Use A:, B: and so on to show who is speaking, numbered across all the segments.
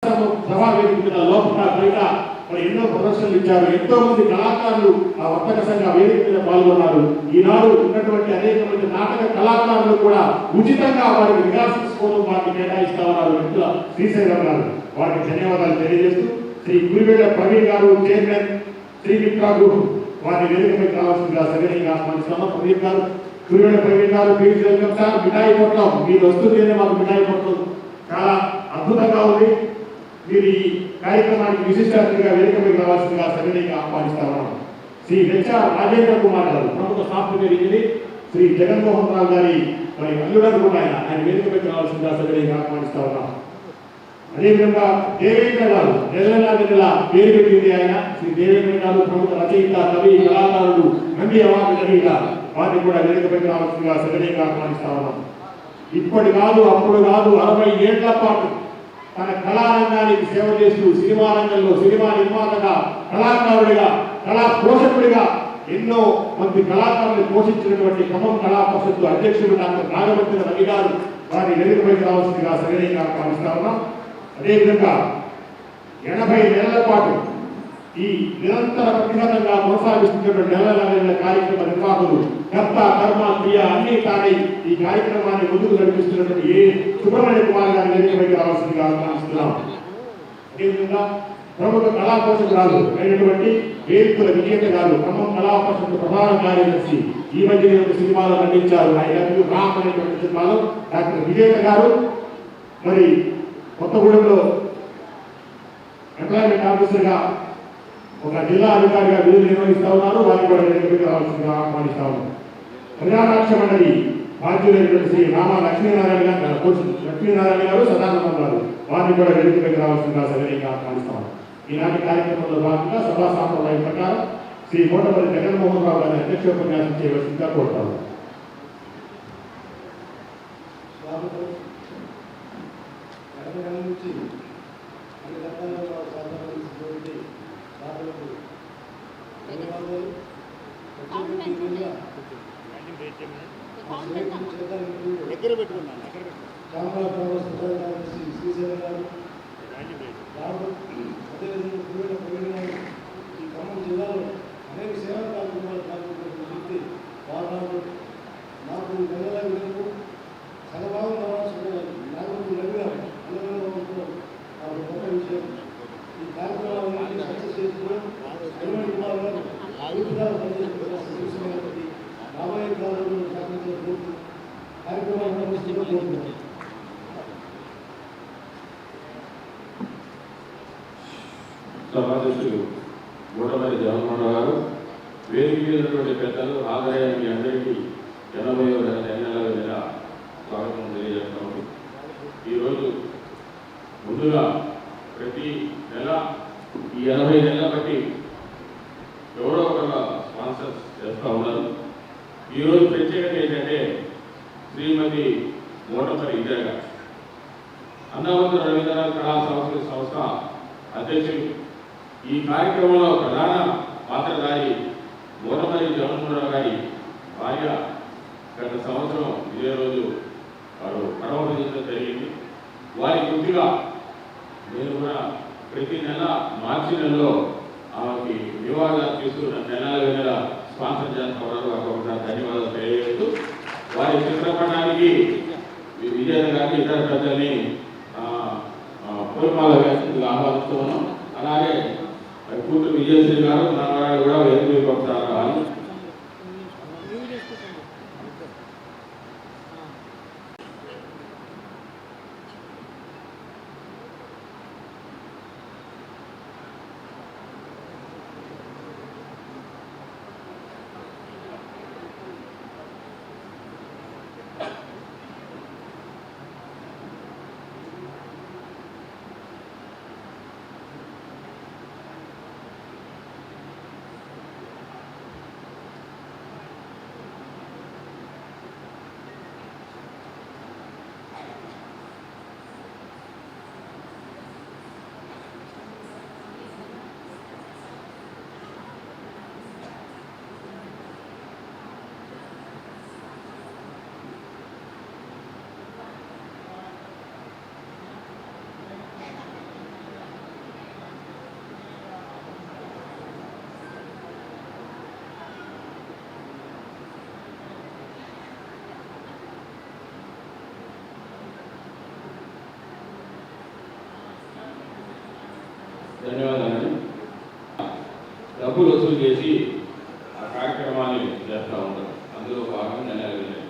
A: సభా వేదిక మీద లోపల బయట మరి ఎన్నో ప్రదర్శనలు ఇచ్చారు. ఎంతో మంది కళాకారులు ఆ వర్తక సంఘ వేదిక మీద పాల్గొన్నారు. ఈనాడు ఉన్నటువంటి అనేక మంది నాటక కళాకారులు కూడా ఉచితంగా వారికి రిహార్సల్స్ కోసం వారికి కేటాయిస్తా ఉన్నారు. మిత్రుల శ్రీశైలం గారు వారికి ధన్యవాదాలు తెలియజేస్తూ శ్రీ గురివేడ ప్రవీణ్ గారు చైర్మన్ శ్రీ మిత్రా గ్రూప్ వారి వేదికపై కావాల్సిందిగా సగనీయంగా ఆహ్వానిస్తున్నాము. ప్రవీణ్ గారు, గురివేడ ప్రవీణ్ గారు, ప్లీజ్ వెల్కమ్ సార్. మిఠాయి పొట్లం మీరు వస్తుంటేనే మాకు మిఠాయి పొట్లం చాలా అద్భుతంగా ఉంది. మీరు ఈ కార్యక్రమానికి విశిష్ట అతిథిగా వేదికపై రావాల్సిందిగా సగనీయంగా ఆహ్వానిస్తా ఉన్నాం. శ్రీ వెచ్చ రాజేంద్ర కుమార్ గారు ప్రముఖ సాఫ్ట్వేర్ ఇంజనీర్, శ్రీ జగన్మోహన్ రావు గారి మరి అల్లుడని కూడా ఆయన వేదికపై రావాల్సిందిగా సగనీయంగా ఆహ్వానిస్తా ఉన్నాం. అదేవిధంగా దేవేంద్ర గారు నెల పేరు పెట్టింది ఆయన. శ్రీ దేవేంద్ర గారు ప్రముఖ రచయిత, కవి, కళాకారుడు, నంది అవార్డు గ్రహీత. వారిని కూడా వేదికపై రావాల్సిందిగా సగనీయంగా ఆహ్వానిస్తా ఉన్నాం. ఇప్పటి కాదు అప్పుడు కాదు 60 ఏళ్ల పాటు తన కళారంగానికి సేవ చేస్తూ సినిమా రంగంలో సినిమా నిర్మాతగా, కళాకారుడిగా, కళా పోషకుడిగా ఎన్నో మంది కళాకారులు పోషించినటువంటి ఖమ్మం కళా పరిషత్తు అధ్యక్షుడు డాక్టర్ నాగవర్తి రవి గారు వారిని వేదికపైకి రావాల్సిందిగా సగనీయంగా ఆహ్వానిస్తా ఉన్నాం. అదేవిధంగా 80 నెలల పాటు ఈ నిరంతర ప్రతిఘటనగా కొనసాగిస్తున్నటువంటి నెలల కార్యక్రమ నిర్వాహకులు కర్త, కర్మ, క్రియ అన్ని తానై ఈ కార్యక్రమాన్ని ముందుకు నడిపిస్తున్నటువంటి ఏ సుబ్రహ్మణ్య కుమార్ గారిని వేదికపైకి రావాల్సిందిగా ఆహ్వానిస్తున్నాం. అదేవిధంగా ప్రముఖ కళా పోషకురాలు అయినటువంటి వేదికల విజేత గారు, ఖమ్మం కళా పరిషత్ ప్రధాన కార్యదర్శి, ఈ మధ్య ఒక సినిమాలో నటించారు. ఆయన రామ్ అనేటువంటి సినిమాలో డాక్టర్ విజేత గారు మరి కొత్తగూడెంలో ఎంప్లాయ్మెంట్ ఆఫీసర్ గా ఒక జిల్లా అధికారిగా విధులు నిర్వహిస్తా ఉన్నారు. వారిని కూడా వేదికపైకి రావాల్సిందిగా ఆహ్వానిస్తా ఉన్నాం. ప్రజానాట్య మండలి బాధ్యులైనటువంటి శ్రీ రామ లక్ష్మీనారాయణ గారు, సదానందం గారు వారిని కూడా వేదికపైకి రావాల్సిందిగా సగనీయంగా ఆహ్వానిస్తాం. ఈనాటి కార్యక్రమంలో భాగంగా సభా సాంప్రదాయం ప్రకారం శ్రీ కోటపల్లి జగన్మోహన్ రావు గారిని అధ్యక్షోపన్యాసం చేయవలసిందిగా కోరుతాము.
B: దగ్గర పెట్టుకున్నాను ఈ ఖమ్మం జిల్లాలో అనేక సేవా కార్యక్రమాలు వ్యక్తి వారు నాకు నెలల విధులకు సగభాగం నాగపూర్ రవి గారు నాకు గొప్ప విషయం. ఈ కార్యక్రమాలను సక్సెస్ చేస్తూ జగన్ కుమార్ గారు రాబోయే కాలంలో సాధించే కార్యక్రమాలను కోరుతున్నాను.
C: సభాధ్యక్షులు గోటమల్లి జగన్మోహన్ గారు, వేదిక మీదటువంటి పెద్దలు, ఆదాయాన్ని అందరికీ 80వ నెల స్వాగతం తెలియజేస్తాము. ఈరోజు ముందుగా ప్రతి నెల ఈ 80 నెలల బట్టి ఎవరో ఒకరు స్పాన్సర్స్ చేస్తూ ఉన్నారు. ఈరోజు ప్రత్యేకత ఏంటంటే శ్రీమతి గోటమల్లి ఇందిరా గారు, అన్నవరం రవీంద్రనాథ్ కళా సంస్థ అధ్యక్షులు. ఈ కార్యక్రమంలో ప్రధాన పాత్రధారి గోటమల్లి జగన్మోహన్ గారి భార్య గత సంవత్సరం ఇదే రోజు వారు పరమపదించడం జరిగింది. వారి గుర్తుగా నేను కూడా ప్రతి నెల మార్చి నెలలో ఆమెకి వివాదాలు చేస్తూ నెల స్పాన్సర్ చేస్తా ఉన్నారు. వారికి ధన్యవాదాలు తెలియజేస్తూ వారి చిత్రపటానికి విజయ గారికి ఇతర ప్రజల్ని పూర్మాల వ్యాఖ్యలు ఆహ్వానిస్తూ ఉన్నాం. అలాగే కూతురు విజయశ్రీ గారు, నాన్నగారు కూడా వేదికపైకి వస్తారు. ధన్యవాదాలు. డబ్బులు వసూలు చేసి ఆ కార్యక్రమాన్ని చేస్తూ ఉంటారు. అందులో భాగంగా నెలల వెన్నెల.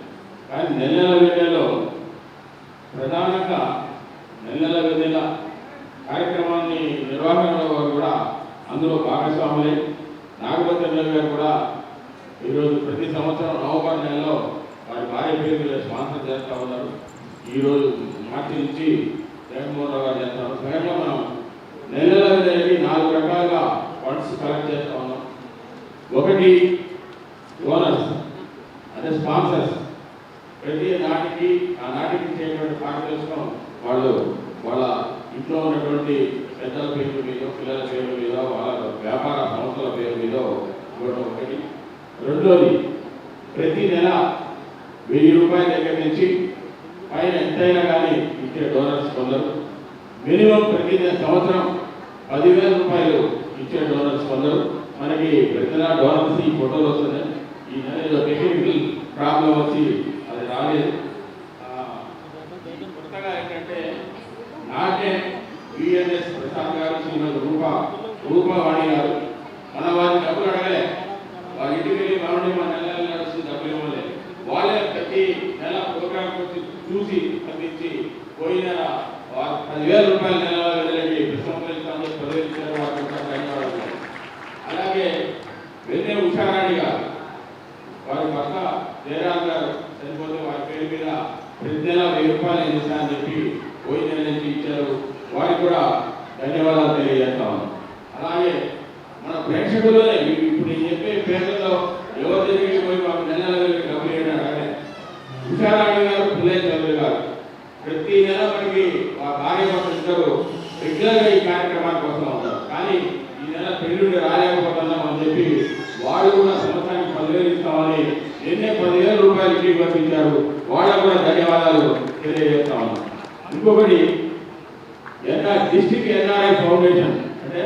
C: కానీ నెలల వెన్నెలలో ప్రధానంగా నెలల వెన్నెల కార్యక్రమాన్ని నిర్వహణలో కూడా అందులో భాగస్వాములై నాగపతి ఎమ్మెల్యే గారు కూడా ఈరోజు ప్రతి సంవత్సరం నవంబర్ నెలలో వారి భార్య పేరు మీద స్పాన్సర్ చేస్తూ ఉన్నారు. ఈరోజు మార్చి నుంచి జగన్మోహన్ రావు గారు చేస్తారు. స్వయంగా మనం నెలల వెన్నెలకి 4 రకాలుగా ఫండ్స్ కలెక్ట్ చేస్తూ ఉన్నాం. ఒకటి డోనర్స్ అంటే స్పాన్సర్స్. ప్రతి నాటికి ఆ నాటికి చేయటువంటి పాఠ్యోత్సవం వాళ్ళు వాళ్ళ ఇంట్లో ఉన్నటువంటి పెద్దల పేరు మీద, పిల్లల పేరు మీద, వాళ్ళ వ్యాపార సంస్థల పేరు మీద ఇవ్వడం ఒకటి. రెండోది ప్రతి నెల 1000 రూపాయల దగ్గర నుంచి పైన ఎంతైనా కానీ ఇచ్చే డోనర్స్ కొందరు. మినిమం ప్రతి సంవత్సరం 10,000 రూపాయలు ఇచ్చే డోనర్స్ కొందరు. మనకి ప్రతి నెల డోనర్స్ ఈ ఫోటోలు వస్తున్నాయి. ఈ నెల ఏదో టెక్నికల్ ప్రాబ్లం వచ్చి అది రాలేదు. కొత్తగా ఏంటంటే నాకే విఎన్ఎస్ ప్రసాద్ గారు, శ్రీమతి రూపావాణి గారు మన వారిని డబ్బులు అడగలే. వారి ఇంటికి వెళ్ళి బాగుండి మన నెల నడుస్తుంది డబ్బులు ఇవ్వలే. వాళ్ళే ప్రతి నెల ప్రోగ్రామ్ వచ్చి చూసి అందించి పోయిన 10,000 రూపాయల నెల వెళ్ళి ప్రశంసలు 10,000 ఇచ్చారు. వారికి ధన్యవాదాలు. అలాగే వెన్నె ఉషారాణి గారు, వారి భర్త జయరామ్ గారు చనిపోతే వారి పేరు మీద ప్రతి నెల 1000 రూపాయలు ఇస్తా అని చెప్పి పోయిన నెల నుంచి ఇచ్చారు. వారికి కూడా ధన్యవాదాలు తెలియజేస్తాము. అలాగే మన ప్రేక్షకులనే ఇప్పుడు నేను చెప్పే పేర్లలో ఎవరు దగ్గరికి పోయి మాకు నెల వెళ్ళి డబ్బులు వేయడానికి ఉషారాణి గారు, పుల్లయ్య చౌదరి గారు ప్రతి నెల మనకి ఆ భార్య భర్త ఇద్దరు రెగ్యులర్గా ఈ కార్యక్రమానికి వస్తూ ఉంటారు. కానీ ఈ నెల పెళ్లి రాలేకపోతున్నాం అని చెప్పి వారు కూడా సంవత్సరానికి 10,000 ఇస్తామని నిన్నే 10,000 రూపాయలు ఇంటికి పంపించారు. వాళ్ళకు కూడా ధన్యవాదాలు తెలియజేస్తా ఉన్నాం. ఇంకొకటి డిస్ట్రిక్ట్ ఎన్ఆర్ఐ ఫౌండేషన్ అంటే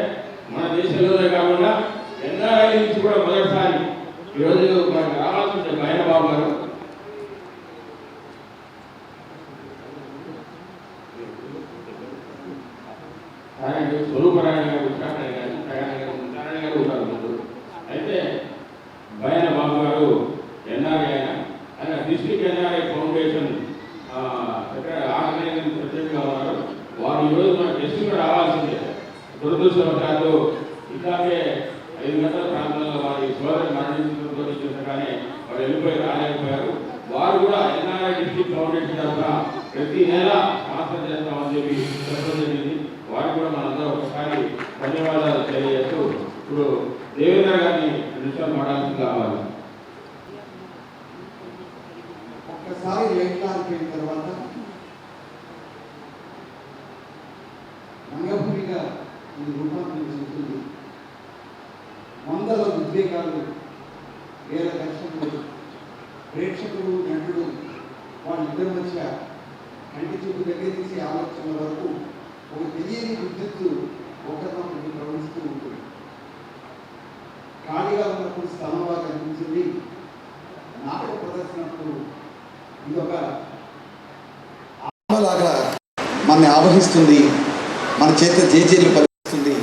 C: మన దేశంలోనే కాకుండా ఎన్ఆర్ఐ నుంచి కూడా మొదటిసారి ఈరోజు మనకు రావాల్సిందే బైన బాబు గారు. స్వరూపరాయణ గారు, నారాయణ గారు ఉన్నారు ముందు. అయితే బైన బాబు గారు ఎన్ఆర్ఐ ఆయన డిస్ట్రిక్ట్ ఎన్ఆర్ఐ ఫౌండేషన్ ఆర్గనైజేషన్ ప్రత్యేకంగా ఉన్నారు. వారు ఈరోజు మన గెస్టుగా రావాల్సిందే. దురదృష్టవశాత్తు ఇట్లాగే 5 గంటల ప్రాంతంలో వారి సోదరి మరణించడంతో కానీ వారు వెళ్ళిపోయి రాలేకపోయారు. వారు కూడా ఎన్ఆర్ఐ డిస్ట్రిక్ట్ ఫౌండేషన్ తరఫున ప్రతి నెల స్పాన్సర్ చేస్తామని చెప్పి చెప్పడం జరిగింది. వారికి కూడా మనందరూ ఒకసారి ధన్యవాదాలు తెలియజేస్తూ ఇప్పుడు దేవేంద్ర గారిని నిమిషాలు మాట్లాడాల్సి కావాలి.
B: ఒక్కసారి లైట్లాకి అయిన తర్వాత రంగభూమిగా ఈ రూపాంతరించుతుంది. వందల ఉద్వేగాలు, వేల దర్శకులు, ప్రేక్షకులు, నటుడు వాళ్ళిద్దరి మధ్య కంటి చూపు దగ్గర నుంచి ఆలోచన వరకు ఒక తెలియని విద్యుత్తు ఒకరినొకటి ప్రవహిస్తూ ఉంటుంది. ఖాళీగా ఉన్నప్పుడు స్థలంగా కనిపించింది. నాటక ప్రదర్శనప్పుడు ఇదొక ఆత్మలాగా మనని ఆవహిస్తుంది, మన చేత జేజేలు పలుకుతుంది.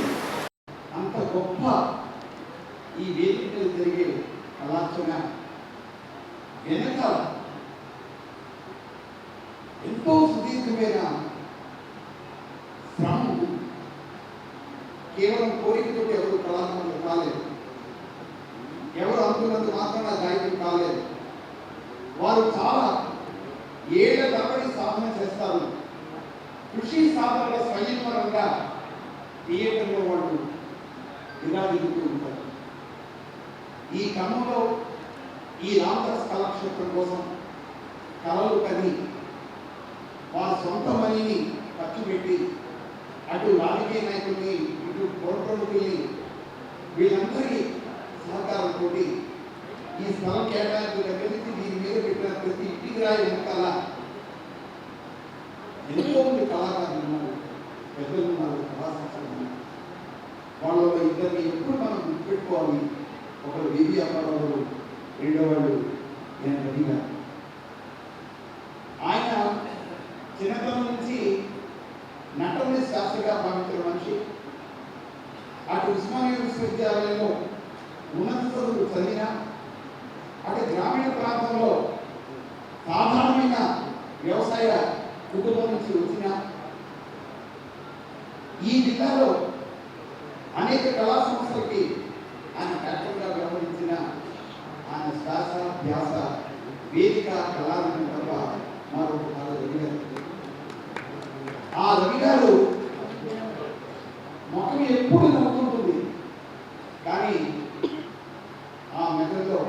B: అంత గొప్ప ఈ వేదికలు జరిగే కళార్చన వెనకాల ఎంతో సుదీర్ఘమైన శ్రమ ఉంది. కేవలం కోరికతో ఎవరు కళాకారులు కాలేదు, ఎవరు అనుకున్నంత మాత్రాన గాయకులు కాలేదు. వారు చాలా ఏళ్ల తరబడి సాధన చేస్తారు. కృషి సాధనలో స్వయంవరంగా థియేటర్లో వాళ్ళు ఇలా దిగుతూ ఉంటారు. ఈ క్రమంలో ఈ రామదాస్ కళాక్షేత్రం కోసం కళలు కని వారి సొంత మనీని ఖర్చు పెట్టి అటు రాజకీయ నాయకుల్ని, ఇటు ప్రముఖుల్ని వీళ్ళందరి సహకారంతో ఈ స్థలం కేటాయింపు దగ్గర నుంచి దీని మీద పెట్టిన ప్రతి ఇంటికి రాయి వెనకాల ఎంతో మంది కళాకారులు ఉన్నారు, పెద్దలు ఉన్నారు, కళాశాస్త్రులు ఉన్నారు. వాళ్ళలో ఇద్దరిని ఎప్పుడు మనం గుర్తుపెట్టుకోవాలి. ఒకరు వివి అప్పారావు, రెండో వాళ్ళు నేను రవిగా. ఆయన చిన్నతనం నుంచి నటనని శాస్త్రిగా భావించిన మనిషి. అటు ఉస్మానియా విశ్వవిద్యాలయంలో ఉన్నత చదువులు చదివినా, అటు గ్రామీణ ప్రాంతంలో సాధారణమైన వ్యవసాయ కుటుంబం నుంచి వచ్చిన ఈ జిల్లాలో అనేక కళా సంస్థలకి ఆయన కరెక్టర్గా వ్యవహరించిన ఆయన శ్వాస ధ్యాస వేదిక కళారంగం తప్ప మరొక కాదు రవి గారు. ఆ రవి గారు మొత్తం ఎప్పుడు నవ్వుతుంటుంది, కానీ ఆ మెదడులో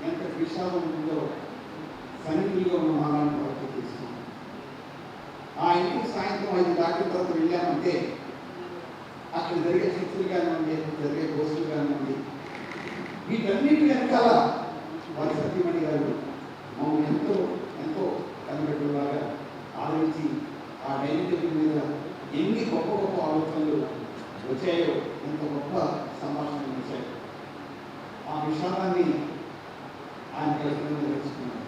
B: ఎంత విషాదం ఉంటుందో సన్నిధిలో ఉన్న మానాన్ని వర్క్ చేస్తున్నాం. ఆ ఇంటికి సాయంత్రం 5 దాటిన తర్వాత వెళ్ళామంటే అక్కడ జరిగే చర్చలు కానివ్వండి, అక్కడ జరిగే గోష్ఠులు కానివ్వండి, వీటన్నిటి వెనకాల వారి సత్యమణి గారు మమ్మల్ని ఎంతో ఎంతో కనిపెట్టేలాగా ఆలోచించి ఆ డైనింగ్ టేబుల్ మీద ఎన్ని గొప్ప గొప్ప ఆలోచనలు వచ్చాయో, ఎంత గొప్ప సంభాషణలు వచ్చాయో, ఆ విషాదాన్ని ఆయన ప్రజలను నేర్చుకున్నారు.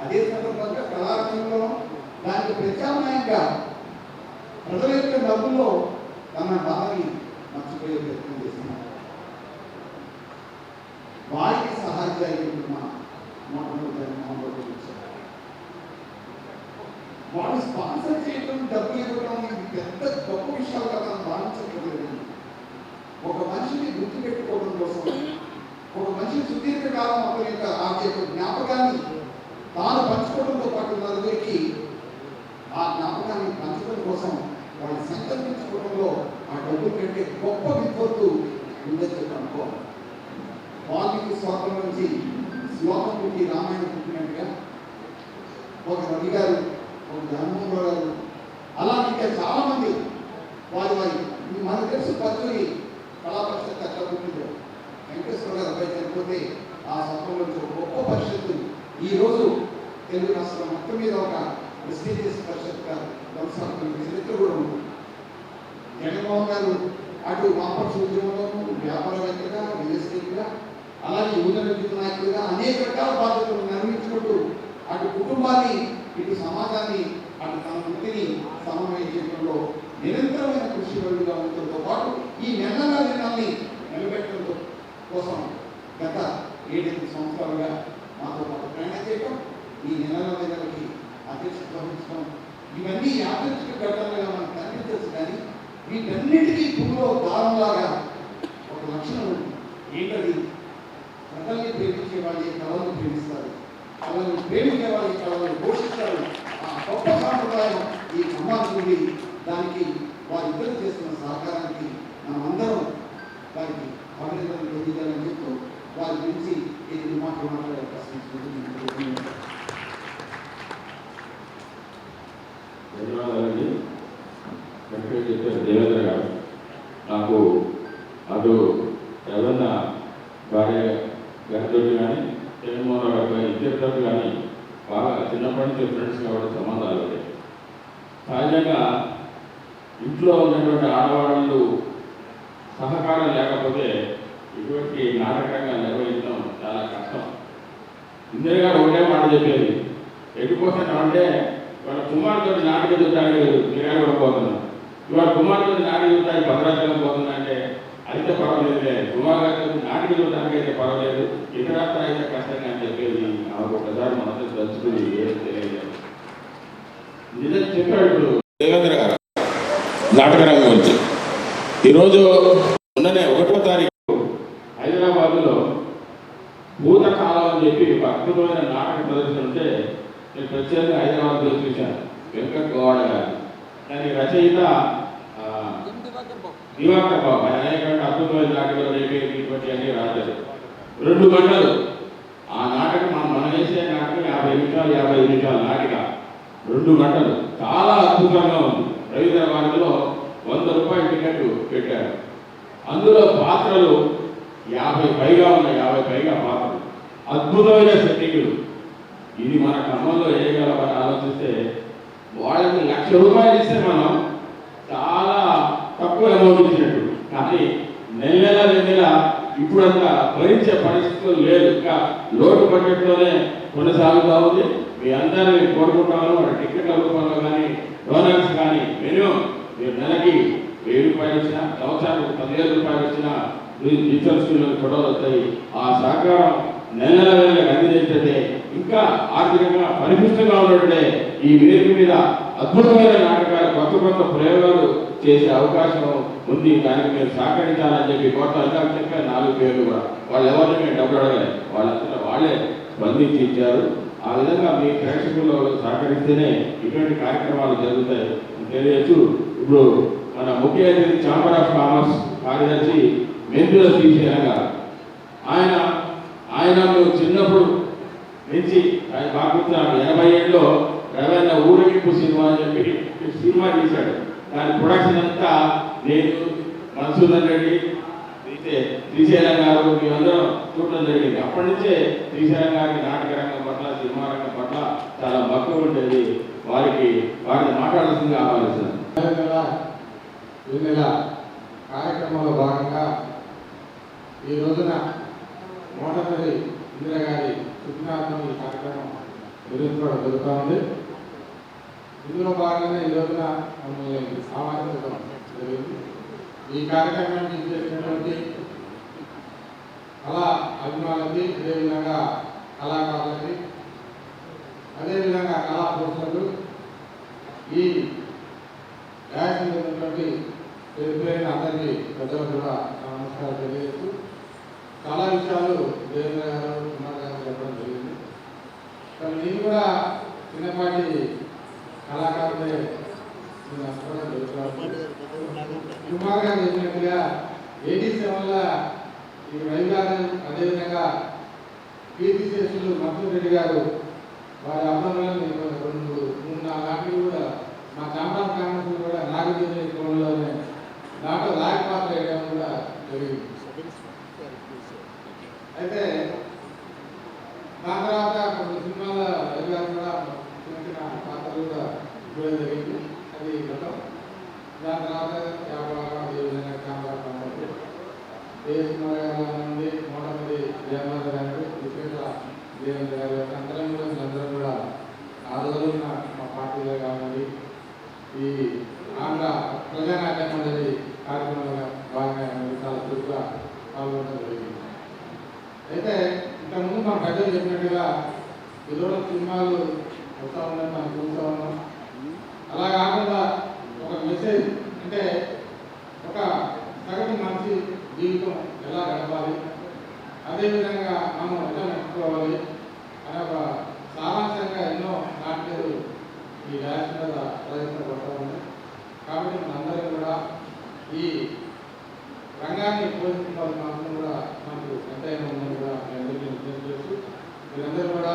B: అదే సందర్భంగా కళారంగంలో దానికి ప్రత్యామ్నాయంగా ప్రజల యొక్క డబ్బుల్లో తన బాధని మర్చిపోయే ప్రయత్నం చేస్తున్నారు. వారికి సహాయం చేయగలుగుతున్న వాడు స్పాన్సర్ చేయడం, డబ్బులు ఇవ్వడం ఇది పెద్ద గొప్ప విషయాలుగా మనం భావించట్లేదు. ఒక మనిషిని గుర్తుపెట్టుకోవడం కోసం, ఒక మనిషి సుదీర్ఘకాలం అతని యొక్క ఆ యొక్క జ్ఞాపకాన్ని తాను పంచుకోవడంతో పాటు నలుగురికి ఆ జ్ఞాపకాన్ని పంచడం కోసం వాళ్ళు సంకల్పించుకోవడంలో ఆ డబ్బులు కంటే గొప్ప విపత్తు ఉందని చెప్పి అనుకోవాలి. వాల్మీకి స్వాతం నుంచి శ్లోకం పుట్టి రామాయణం పుట్టినట్టుగా ఒక రవి గారు, ఒక జగన్మోహన్ గారు, అలా ఇంకా చాలా మంది వారి మనకు తెలుసు. పచ్చని కళా పరిషత్ అట్లా పుట్టిందో వెంకటేశ్వర గారు అబ్బాయి చనిపోతే ఆ స్వతంలో గొప్ప పరిషత్తు ఈరోజు తెలుగు రాష్ట్రం మొత్తం మీద ఒక ప్రెస్టీజియస్ పరిషత్గా కొనసాగుతున్న చరిత్ర కూడా ఉంది. జగన్మోహన్ గారు అటు వామపక్ష ఉద్యమంలోనూ వ్యాపారవేత్తగా, విదేశీయులుగా, అలాగే యువత విద్యుత్ నాయకులుగా అనేక రకాల బాధ్యతలు నిర్వహించుకుంటూ అటు కుటుంబాన్ని, ఇటు సమాజాన్ని, అటు తన వృత్తిని సమన్వయం చేయడంలో నిరంతరమైన కృషి వలుగా ఉండటంతో పాటు ఈ నెలల దినాన్ని నిలబెట్టడం కోసం గత 7 సంవత్సరాలుగా మాతో పాటు ప్రయాణం చేయడం, ఈ నెలల దినాలకి అధ్యక్షత వహించడం, ఇవన్నీ యాదృచ్ఛిక ఘటనలుగా మనకు కనిపించచ్చు. కానీ వీటన్నిటికీ భూమిలో దారంలాగా ఒక లక్షణం ఉంది. ఏంటది? ప్రజల్ని ప్రేమించే వాళ్ళు ఈ కళలను ప్రేమిస్తారు, కళలను ప్రేమించే వాళ్ళు ఈ కళలను పోషిస్తారు. ఆ గొప్ప సాంప్రదాయం ఈ సమాజంలో దానికి వారిద్దరూ చేస్తున్న సహకారానికి మనమందరం వారికి అభినందనలు తెలియజేయాలని చెప్తూ వారి గురించి ఇది మాట్లాడే ప్రశ్నించుకుంటూ
C: ధన్యవాదాలండి. వెంకటేష్ చెప్పారు దేవేంద్ర గారు. నాకు అటు ఎవరన్నా భార్య గారితో కానీ, జగన్మోహన్ రావు గారి ఇద్దరితో కానీ బాగా చిన్నప్పటి నుంచి ఫ్రెండ్స్ కాబట్టి సంబంధాలు ఉంటాయి. సహజంగా ఇంట్లో ఉన్నటువంటి ఆడవాళ్ళు సహకారం లేకపోతే ఇటువంటి నాటకంగా నిర్వహించడం చాలా కష్టం. ఇందిర గారు ఒకటే మాట చెప్పేది, ఎటుకోసం అంటే వాళ్ళ కుమార్తె నాటక చూడటానికి కిరాయి కూడా పోతున్నాం, ఇవాళ కుమార్తె నాటక చూడటానికి భద్రాచలం పోతున్నా అంటే అయితే పర్వాలేదు, కుమార్తె నాటక చూడటానికి అయితే పర్వాలేదు, ఇతరత్ర అయితే కష్టంగా అని చెప్పేది. ఆమెకు ఒకసారి మనసు తలుచుకుని ఏం తెలియదు. నిజం చెప్పాడు ఇప్పుడు దేవేంద్ర గారు నాటక రంగం గురించి. ఈరోజు మొన్ననే 1వ తారీఖు హైదరాబాదులో భూతకాలం అని చెప్పి ఒక అద్భుతమైన నాటక ప్రదర్శన ఉంటే నేను ప్రత్యేకంగా హైదరాబాద్లో చూశాను. వెంకట్ గౌడ గారు, దాని రచయిత దివాకర్ బాబు. ఆయన అనేకమైన అద్భుతమైన నాటకాలు ఇటువంటి అన్ని రాశారు. 2 గంటలు ఆ నాటకం మనం వేసే నాటకం 50 నిమిషాలు 55 నిమిషాల నాటిక 2 గంటలు చాలా అద్భుతంగా ఉంది. రవీంద్రభారతిలో 100 రూపాయల టికెట్ పెట్టారు. అందులో పాత్రలు 50 పైగా ఉన్నాయి, 50 పైగా పాత్రలు, అద్భుతమైన సెట్టింగులు. ఇది మన క్రమంలో వేయగలమని ఆలోచిస్తే వాళ్ళకి 1,00,000 రూపాయలు ఇస్తే మనం చాలా తక్కువ అమౌంట్ ఇచ్చినట్టు. కానీ నెల ఇప్పుడంతా భరించే పరిస్థితులు లేదు, ఇంకా లోటు బడ్జెట్లోనే కొనసాగుతూ ఉంది. మీ అందరినీ కోరుకుంటాను, టికెట్ల రూపంలో కానీ, డోనర్స్ కానీ, మినిమం మీరు నెలకి రూపాయలు వచ్చినా, సంవత్సరానికి 10,000 రూపాయలు వచ్చినా డిజిటల్ స్కూల్లో ఫోటోలు వస్తాయి. ఆ సహకారం నెల నెలలకు అందించే ఇంకా ఆర్థికంగా పరిపుష్టంగా ఉన్నట్టే ఈ వేదిక మీద అద్భుతమైన నాటకాలు, కొత్త కొత్త ప్రయోగాలు చేసే అవకాశం ఉంది. దానికి మీరు సహకరించాలని చెప్పి కోట్ల అందాక చెప్పారు. 4 పేర్లు కూడా వాళ్ళు ఎవరిని మేము డబ్బులు అడగలేదు, వాళ్ళంతా వాళ్ళే స్పందించి ఇచ్చారు. ఆ విధంగా మీ ప్రేక్షకుల్లో సహకరిస్తేనే ఇటువంటి కార్యక్రమాలు జరుగుతాయి తెలియచ్చు. ఇప్పుడు మన ముఖ్య అతిథి ఛాంబర్ ఆఫ్ కామర్స్ కార్యదర్శి మెంతుల శ్రీశైలం గారు, ఆయన మేము చిన్నప్పుడు నుంచి ఆయన బాగుంటున్నాడు. 87లో రవణ ఊరేగింపు సినిమా అని చెప్పి సినిమా తీశాడు. దాని ప్రొడక్షన్ అంతా నేను, మధుసూదన్ రెడ్డి, శ్రీశైలం గారు మేమందరం చూడడం జరిగింది. అప్పటి నుంచే శ్రీశైలం గారికి నాటక రంగం పట్ల, సినిమా రంగం పట్ల చాలా మక్కువ ఉండేది. వారిని మాట్లాడాల్సిందిగా ఆహ్వానిస్తున్నాను.
D: వివిధ కార్యక్రమంలో భాగంగా ఈ రోజున మోటపల్లి ఇందిరాగారి సుజ్ఞాత్మక ఈ కార్యక్రమం నిర్వహించుకోవడం జరుగుతూ ఉంది. ఇందులో భాగంగా ఈ రోజున మమ్మల్ని ఆహ్వానించడం జరిగింది. ఈ కార్యక్రమాన్ని చేసినటువంటి కళా అభిమానులకి, అదేవిధంగా కళాకారులకి, అదేవిధంగా కళా పోషకులు, ఈ డ్యాన్స్ ఉన్నటువంటి పేరు అందరికీ పెద్దలు కూడా నమస్కారం తెలియజేస్తూ చాలా విషయాలు దేవేంద్ర గారు, కుమార్ గారు చెప్పడం జరిగింది. కానీ నేను కూడా చిన్నపాటి కళాకారులే నష్టపడడం జరుగుతుంది. కుమార్ గారు చెప్పినట్టుగా 87లో ఈ రవి గారు, అదేవిధంగా కీర్తిశేషులు మధుసూదన్ రెడ్డి గారు వారి అభిమానులను 2-3-4 నాటికి కూడా మా ఛాంబర్ కాంగ్రెస్ కూడా నాగదేవి కోణంలోనే దాంట్లో రాగి పాత్ర వేయడం కూడా జరిగింది. అయితే దాని తర్వాత కొన్ని సినిమాల రవి గారు కూడా చిన్న చిన్న పాత్రలు కూడా చూడడం జరిగింది. అది గతం. దాని తర్వాత అదేవిధంగా ఛాంబర్ కాంగ్రెస్ కుమార్ గారు నుండి మోటపల్లి జయమాధ గారు, విశేష దేవేంద్ర గారు అందరం కూడా ఆ రోజున మా పార్టీలో కావాలి ఈ ఆంధ్ర ప్రజానాట్య మండలి కార్యక్రమంలో భాగంగా చాలా చురుకుగా పాల్గొనడం జరిగింది. అయితే ఇంతకుముందు మా పెద్దలు చెప్పినట్టుగా ఈరోజు సినిమాలు వస్తూ ఉన్నాం, మనం చూస్తూ ఉన్నాం. అలా కాకుండా ఒక మెసేజ్ అంటే ఒక సగటు మనిషి జీవితం ఎలా గడపాలి, అదేవిధంగా మనం ఎలా నడుచుకోవాలి అనే ఒక సారాంశంగా ఎన్నో నాట్యాలు ఈ డ్యాన్స్ మీద ప్రదర్శించబడతా ఉన్నాయి. కాబట్టి మనందరం కూడా ఈ రంగాన్ని పోషించుకోవాల్సిన అవసరం కూడా మనకు ఎంతైనా ఉందని కూడా అందరికీ విజ్ఞప్తి చేస్తూ మీరందరూ కూడా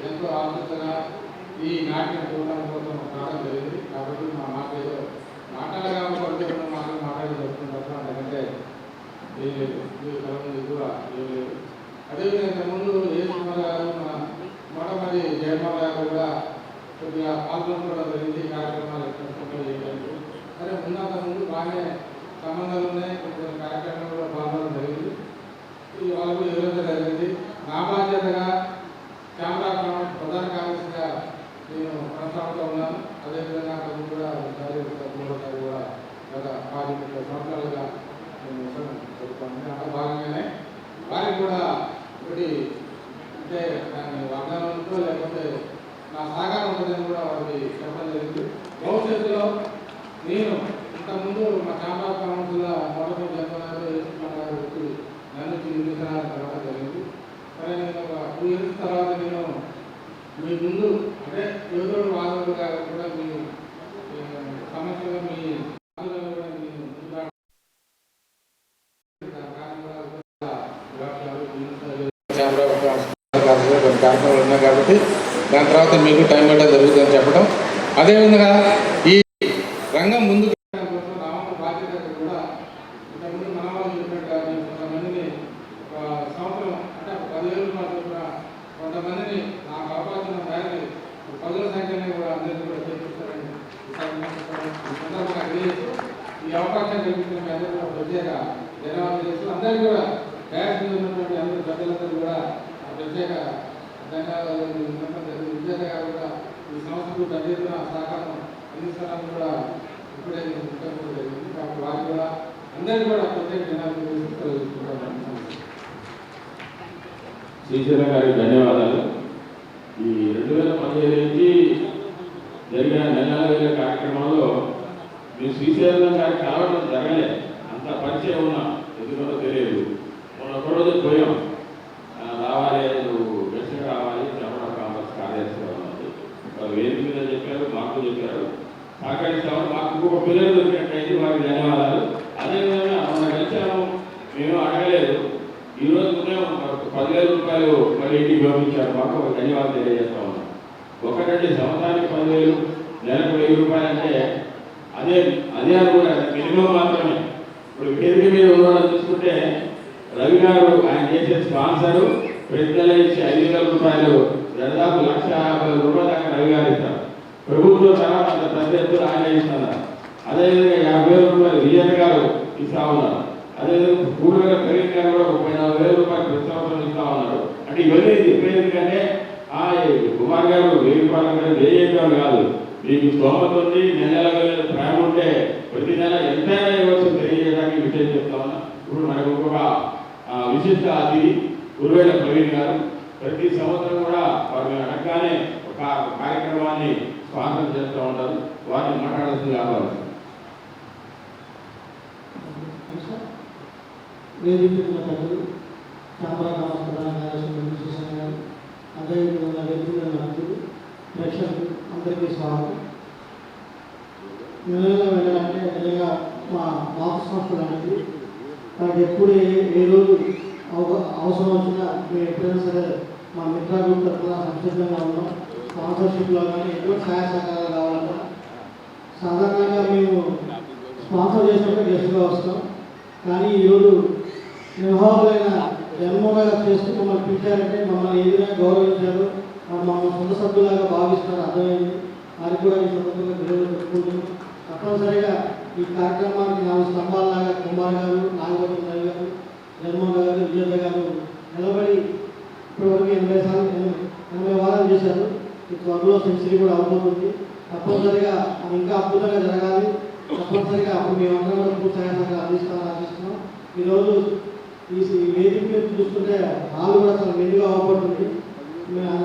D: ఎంతో ఆసక్తిగా ఈ నాట్యం చూడడం కోసం రావడం జరిగింది. కాబట్టి మా మాట ఏదో మాట్లాడగా మాట్లాడి జరుపుకుంటారు. ఎందుకంటే ఏం లేదు, కలం ఎక్కువ ఏం లేదు. అదేవిధంగా ముందు ఏ కుమార్ గారు, మన మోటపల్లి జయమాధ గారు కూడా కొద్దిగా పాల్గొనడం జరిగింది. కార్యక్రమాలు చేయడానికి సరే ఉన్నంత ముందు బాగానే సంబంధాలు ఉన్నాయి. కొన్ని కార్యక్రమాలు కూడా పాల్గొనడం జరిగింది. వాళ్ళకు వివరించడం జరిగింది. నా బాధ్యతగా ఛాంబర్ ప్రధాన కార్యదర్శిగా నేను కొనసాగుతూ ఉన్నాను. అదేవిధంగా అతను కూడా కూడా గత 10 సంవత్సరాలుగా నేను చదువుతాను. అంత భాగంగానే వారికి కూడా ఒకటి అంటే దాన్ని వాగ్దానంతో లేకపోతే నా సహకారం ఉంటుందని కూడా వారికి చెప్పడం జరిగింది. భవిష్యత్తులో నేను ఇంతకుముందు మా ఛాంబర్ కౌన్సిల్లో మొదటి జన్మనాలు వచ్చి నన్ను నిర్మించడానికి తర్వాత జరిగింది. సరే నేను ఒక 2 years తర్వాత నేను మీ ముందు అంటే ఏదో వాదనలుగా కూడా మీ సమస్యగా మీ కార్యక్రమాలు ఉన్నాయి కాబట్టి దాని తర్వాత మీకు టైం పెట్టడం జరుగుతుందని చెప్పడం. అదేవిధంగా ఈ రంగం ముందుకు బాధ్యత కూడా ఇంతకుముందు మన వాళ్ళు చెప్పినట్టు కొంతమందిని సంవత్సరం అంటే 10,000 రూపాయలు కొంతమందిని నాకు అవకాశం తయారీ 10,000 సంఖ్యని కూడా అందరినీ కూడా చేపిస్తారని ఈ అవకాశం కల్పించిన మీ అందరూ కూడా ప్రత్యేక ధన్యవాదాలు చేస్తూ అందరికీ కూడా డ్యాన్స్ మీద ఉన్నటువంటి అందరూ పెద్దలందరూ కూడా ప్రత్యేక ధన్యవాదాలు. విజేత గారు కూడా ఈ సంస్థకు పెద్ద ఎత్తున సహకారం అందిస్తారని కూడా ఇప్పుడే నేను జరిగింది. కాబట్టి అందరికీ కూడా ప్రత్యేక ధన్యవాదాలు.
C: శ్రీశైలం గారికి ధన్యవాదాలు. ఈ 2015 నుంచి జరిగిన నెలల వేల కార్యక్రమంలో మీరు శ్రీశైలం గారికి కలవడం జరగలేదు, అంత పరిచయం ఉన్నా ఎందుకంటే తెలియదు. మొన్న ఒకరోజు పోయాం, రావాలి నువ్వు గెస్ట్గా రావాలి చెప్పడం కాంగ్రెస్ కార్యదర్శి ఉన్నది వాళ్ళు వేదిక మీద చెప్పారు, మాకు చెప్పారు, సహకరిస్తామని మాకు ఇంకొక పిల్లలు దొరికినట్టయితే వారికి ధన్యవాదాలు. అదేవిధంగా మొన్న కలిసాము, మేము అడగలేదు, ఈరోజు ఉదయం 10,000 రూపాయలు మరి ఇంటికి పంపించారు, మాకు ఒక ధన్యవాదాలు తెలియజేస్తా ఉన్నాం. ఒకటంటే సంవత్సరానికి 10,000, నెలకు 1,000 రూపాయలు అంటే అదే కూడా మినిమం మాత్రమే. ఇప్పుడు వేదిక మీద ఉన్నవాళ్ళని చూసుకుంటే రవి గారు ఆయన చేసే స్పాన్సరు ప్రతి నెల ఇచ్చి 5,000 రూపాయలు, దాదాపు 1,50,000 రూపాయలు దాకా రవి గారు ఇస్తారు. ప్రభుత్వం తర్వాత అంత పెద్ద ఎత్తున ఆయన ఇస్తున్నారు. అదేవిధంగా 50,000 రూపాయలు విజయన్ గారు ఇస్తా ఉన్నారు. అదేవిధంగా కూడగల ప్రవీణ్ గారు కూడా 34,000 రూపాయలు ప్రతి సంవత్సరం ఇస్తా ఉన్నారు. అంటే ఇవన్నీ చెప్పేది కంటే కుమార్ గారు 1,000 రూపాయలు కంటే వేయడం కాదు, మీకు స్తోమత ఉంది, నెల ప్రేమ ఉంటే ప్రతి నెల ఎంతైనా ఇవ్వచ్చు తెలియజేయడానికి విషయం చెప్తా ఉన్నా. ఇప్పుడు మనకు ఒక విశిష్ట అతిథి కురువేల ప్రవీణ్ గారు ప్రతి సంవత్సరం కూడా వారు అడగగానే ఒక కార్యక్రమాన్ని స్పాన్సర్ చేస్తూ ఉంటారు. వారిని మాట్లాడాల్సింది కావాలి.
E: వేదికల పెద్దలు చాంబరా ప్రధాన కార్యదర్శి గారు, అదేవిధంగా వేదికల మంత్రులు, ప్రేక్షకులు అందరికీ స్వాగతం. నెలలో వెళ్ళాలంటే నిజంగా మా మాకు సంస్థలు అనేది మనకి ఎప్పుడు ఏ రోజు అవసరం వచ్చినా మేము ఎప్పుడైనా సరే మా మిత్ర గ్రూప్ తరఫున సంసిద్ధంగా ఉన్నాం. స్పాన్సర్షిప్లో కానీ ఎటువంటి సహాయ సహకారాలు కావాలన్నా సాధారణంగా మేము స్పాన్సర్ చేసినప్పుడు గెస్ట్గా వస్తాం. కానీ ఈరోజు నిర్వాహకులైన జన్మగా చేస్తూ మమ్మల్ని పిలిచారంటే మమ్మల్ని ఏ విధంగా గౌరవించారు, మమ్మల్ని సొంత సభ్యులాగా భావిస్తారు అర్థమైంది. వారికి కూడా ఈ సందర్భంగా ధన్యవాదాలు చెప్పుకుంటున్నాం. తప్పనిసరిగా ఈ కార్యక్రమానికి 4 స్తంభాలలాగా కుమార్ గారు, నాగవతి రవి గారు, జన్మోహన్ గారు, విజేత గారు నిలబడి ఇప్పటివరకు 80 వారాలు చేశారు. ఈ త్వరలో సెంచరీ కూడా అవబోతుంది. తప్పనిసరిగా అది ఇంకా అద్భుతంగా జరగాలి. తప్పనిసరిగా అప్పుడు మేమందరం కూడా పూర్తి సహాయంగా అందిస్తామని ఆశిస్తున్నాం. ఈరోజు ఈ వేదిక మీద చూస్తుంటే హాలు కూడా చాలా మెరుగ్గా అవబడుతుంది,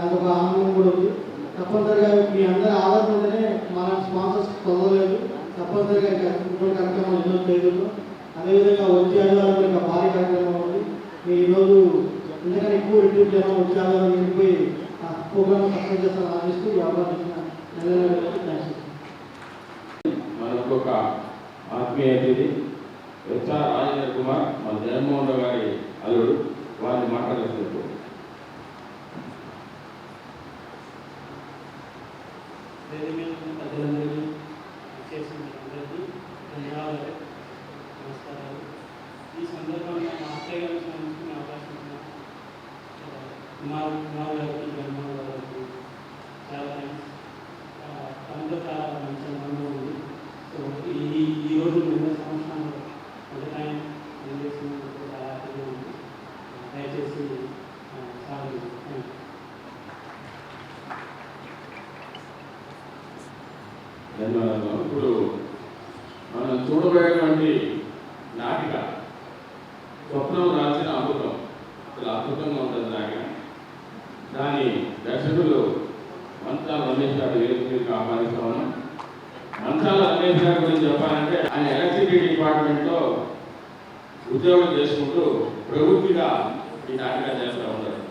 E: అదొక ఆనందం కూడా ఉంది. తప్పనిసరిగా మీ అందరి ఆదరణ ఉంటేనే మన స్పాన్సర్స్ పొందలేదు. తప్పనిసరిగా ఇటువంటి కార్యక్రమాలు ఎన్నో చేయగలరు. అదేవిధంగా వచ్చే ఆదివారం ఇంకా భారీ కార్యక్రమం ఉంది. మీరు ఈరోజు ఎందుకంటే ఎక్కువ రిట్రీట్ చేయడం వచ్చే ఆదివారం వెళ్ళిపోయి ఆ ప్రోగ్రామ్ సక్సెస్ చేస్తారని ఆశిస్తూ ఈ అవకాశం
C: మనకు ఒక ఆత్మీయ అతిథి ఎస్ఆర్ రాజేంద్ర కుమార్, మన జగన్మోహన్ రావు గారి అల్లుడు, వారిని మాట్లాడేస్తున్నారు.
F: పెద్దలందరికీ చేసిన అందరికీ ధన్యవాదాలు, నమస్కారాలు. ఈ సందర్భంగా మా అత్తయ్య గారికి సంబంధించిన అవకాశం కుమార్ గారికి, జగన్మోహన్ గారికి చాలా థ్యాంక్స్. తనతో చాలా మంచి అనుభవం ఉంది. సో ఈరోజు 2 సంవత్సరాలు ఒక టైం చేసినందుకు చాలా హ్యాపీగా ఉంది. దయచేసి సాగు.
C: ధన్యవాదాలు. ఇప్పుడు మనం చూడబోయేటువంటి నాటిక స్వప్నం రాసిన అమృతం, చాలా అద్భుతంగా ఉంటుంది నాటిక. దాని దర్శకులు మంచాల రమేష్ గారు వేదికకి ఆహ్వానిస్తా ఉన్నాం. మంచాల రమేష్ గారి గురించి చెప్పాలంటే ఆయన ఎలక్ట్రిసిటీ డిపార్ట్మెంట్లో ఉద్యోగం చేసుకుంటూ ప్రవృత్తిగా ఈ నాటిక చేస్తూ ఉంటారు.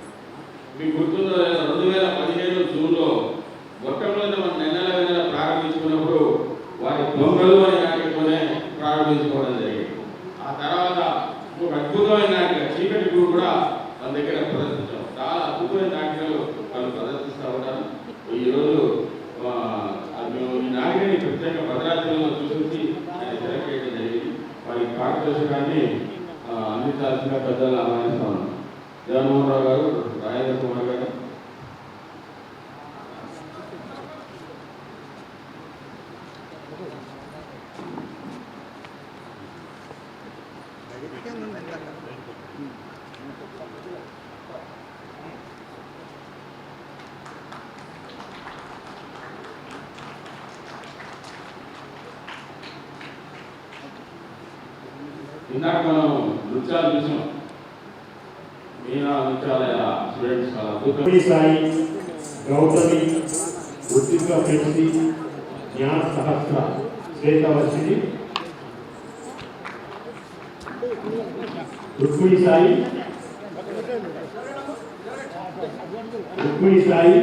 C: మీకు గుర్తుందో 2015 జూన్లో మొట్టమొదటి మనం నెల ప్రారంభించుకున్నప్పుడు వారి దొంగలు అనే నాటికతోనే ప్రారంభించుకోవడం జరిగింది. ఆ తర్వాత ఒక అద్భుతమైన నాటిక చీకటి గురు కూడా మన దగ్గర ప్రదర్శించాం. చాలా అద్భుతమైన నాటికలు వాళ్ళు ప్రదర్శిస్తూ ఉంటారు. ఈరోజు మేము ఈ నాటికని ప్రత్యేక భద్రాచలంలో చూసి ఆయన సెలెక్ట్ చేయడం జరిగింది. వారి పారితోషికాన్ని అందించాల్సిన పెద్దలు ఆహ్వానిస్తా ఉన్నాం. జగన్మోహన్ రావు గారు, రాజేంద్ర కుమార్ గారు. ఇందాక మనం నృత్యాలు చూసాం. మీనా నృత్యాలయ స్టూడెంట్స్ చాలా అద్భుతం.
A: రుక్మిణి సాయి, గౌతమి, రుచిక ప్రెసి, జ్ఞాన సహస్ర, శ్వేతవర్షిణి, రుక్మిణి సాయి, రుక్మిణి సాయి,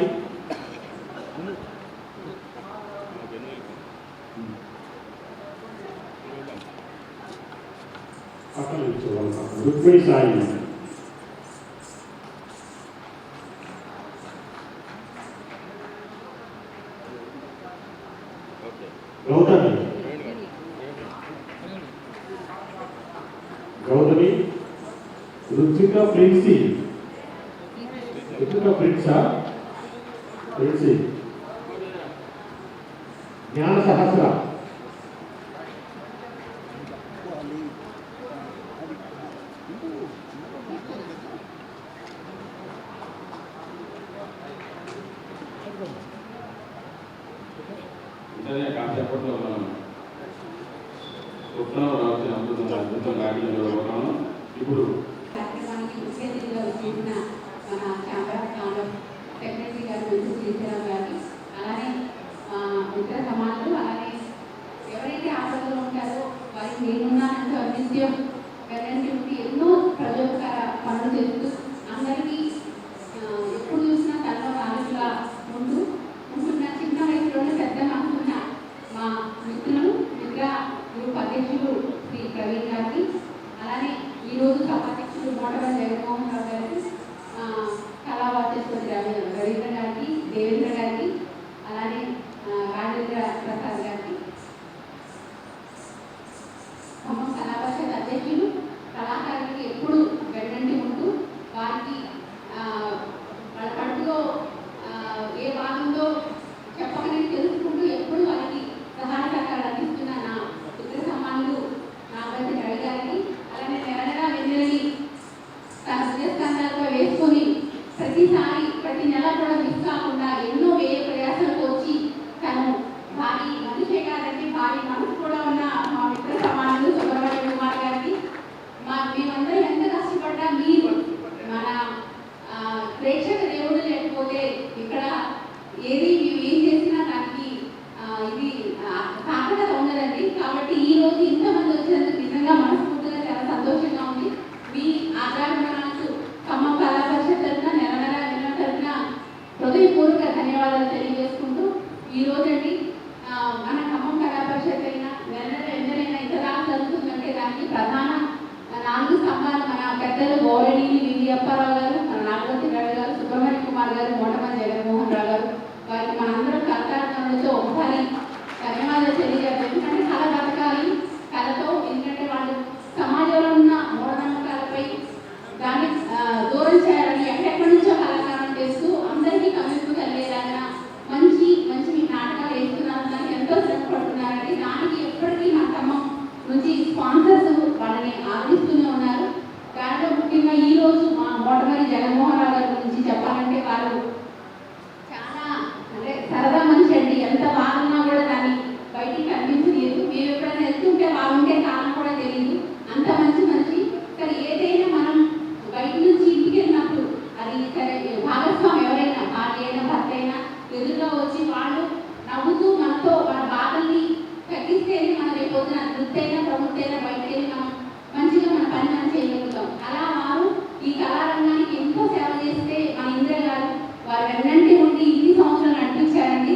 A: పక్కన కూర్చోవాలి. రుక్మిణి సాయి, గౌతమి, గౌతమి, రుచిక ప్రిన్సి, రుచిక ప్రిన్సా, ప్రిన్సి, జ్ఞాన సహస్ర,
C: ఇంటనే కాసేపట్లో మనం స్వప్నం రావాల్సిన అద్భుతం గాడిలో చూడబోతున్నాం. ఇప్పుడు
G: కార్యక్రమానికి ముఖ్య అతిథిగా వచ్చేసిన మన ఛాంబర్ ఆఫ్ కామర్స్ సెక్రటరీ గారు మంచి శ్రీధరరావు గారిని, అలానే ఇతర సమాజాలు, అలానే ఎవరైతే ఆపదలో ఉంటారో వారికి నేనున్నానంటూ అనిత్యం వెన్నంటి ఎన్నో ప్రజోపకార పనులు చేస్తూ అందరికీ ఎప్పుడు చూసినా తనలో రాజుగా ఉంటున్న చిన్న వయసులోనే పెద్ద మనసున్న మా మిత్రులు మిత్ర గ్రూప్ అధ్యక్షులు శ్రీ ప్రవీణ్ గారికి, అలానే ఈరోజు సభాధ్యక్షులు మోటవల్ జగన్మోహన్ రావు గారికి, కళావాచేశ్వరి రవీంద్ర గారికి, దేవేంద్ర గారికి, అలానే రాజేంద్ర ప్రసాద్ గారికి, ఖమ్మం కళాపరిషత్ అధ్యక్షులు కళాకారులకి ఎప్పుడు వెన్నంటి ఉంటూ వారికి వాళ్ళ కడుపులో ఏ భాగంలో చెప్పకనే తెలుసుకుంటూ ఎప్పుడు వారికి సహాయ సహకారాలు అందిస్తున్న నా ఇతర సమానులు నాగార్జున రవి గారికి, అలానే నెల వెన్నెలని తన విజయస్థానాలపై వేసుకొని ప్రతిసారి ప్రతి నెల కూడా మిస్ కాకుండా ఎన్నో వ్యయ ప్రయాసాలకు వచ్చి తను భారీ మనిషే కాదండి, భారీ మనసు కూడా ఉన్న మా మిత్ర సమానులు సుబ్రహ్మణ్య కుమార్ గారికి, మేమందరం ఎంత కష్టపడ్డా మీరు మన ప్రేక్షక దేవుడు లేకపోతే ఇక్కడ ఏది మేము ఏం చేసినా దానికి ఇది సార్థకత ఉండదండి. కాబట్టి ఈ రోజు ఇంతమంది వచ్చినందుకు నిజంగా మనస్ఫూర్తిగా చాలా సంతోషంగా ఉంది. మీ ఆదరణకు ఖమ్మం కళా పరిషత్ తరఫున నెల తరఫున హృదయపూర్వక ధన్యవాదాలు తెలియజేసుకుంటూ ఈ రోజండి మన ఖమ్మం కళా పరిషత్ అయినా ఎందరైనా ఇతర జరుగుతుందంటే దానికి ప్రధాన 4 స్తంభాలు మన పెద్దలు గౌరవనీయులు వివి అప్పారావు గారు, మన నాగవతి రవి గారు, సుబ్రహ్మణ్య కుమార్ గారు, మోటమల్ జగన్మోహన్ రావు గారు, వారికి మనందరం కళాకారులతో ఒకసారి ధన్యవాదాలు తెలియజేయాలి. ఎందుకంటే కళ బతకాలి, కళతో ఎందుకంటే వాళ్ళు సమాజంలో ఉన్న మూఢనమ్మకాలపై దాన్ని దూరం చేయాలని ఎక్కడెక్కడి నుంచో కళాకారం చేస్తూ అందరికీ కమ్యూనిటీ కలిగేలాగా మంచి మంచి మీ నాటకాలు వేస్తున్నారు, దానికి ఎంతో శ్రమ పడుతున్నారండి. దానికి ఎప్పటికీ మా ఖమ్మం నుంచి స్పాన్సర్స్ వాళ్ళని ఆదరిస్తూనే ఉన్నారు. దాంట్లో ముఖ్యంగా ఈ రోజు మా మోటమల్లి జగన్మోహన్ రావు గారి గురించి చెప్పాలంటే వారు చాలా అంటే సరదా మనిషి అండి. ఎంత బాగున్నా కూడా దాన్ని బయటికి కనిపించలేదు. మేము ఎప్పుడైనా వెళ్తుంటే బాగుంటే కాలం కూడా తెలియదు, అంత మంచి మనిషి. కానీ ఏదైనా మనం బయట నుంచి ఇంటికి వెళ్ళినప్పుడు అది సరే భాగస్వామి ఎవరైనా భార్య అయినా భర్త అయినా ఎదురుగా వచ్చి వాళ్ళు నవ్వుతూ మనతో మన బాధల్ని తగ్గిస్తేనే మన రేపొద్దున వృత్తైనా ప్రభుత్వైనా బయటకు వెళ్ళి మనం మంచిగా మన పని మనం చేయగలుగుతాం. అలా వారు ఈ కళారంగానికి ఎంతో సేవ చేస్తే మన ఇంద్ర గారు వారు వెన్నంటి ఉండి ఇన్ని సంవత్సరాలు నడిపించారండి.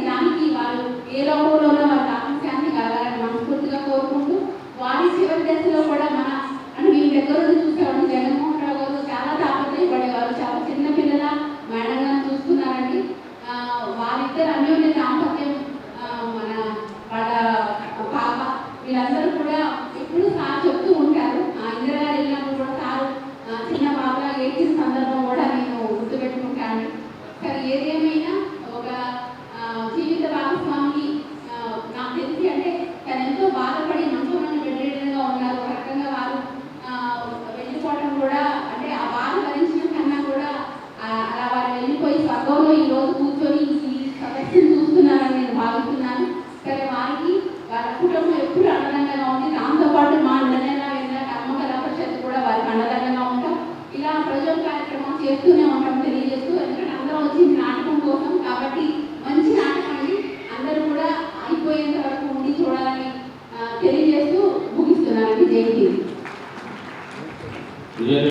G: చేస్తూనే ఉంటాం.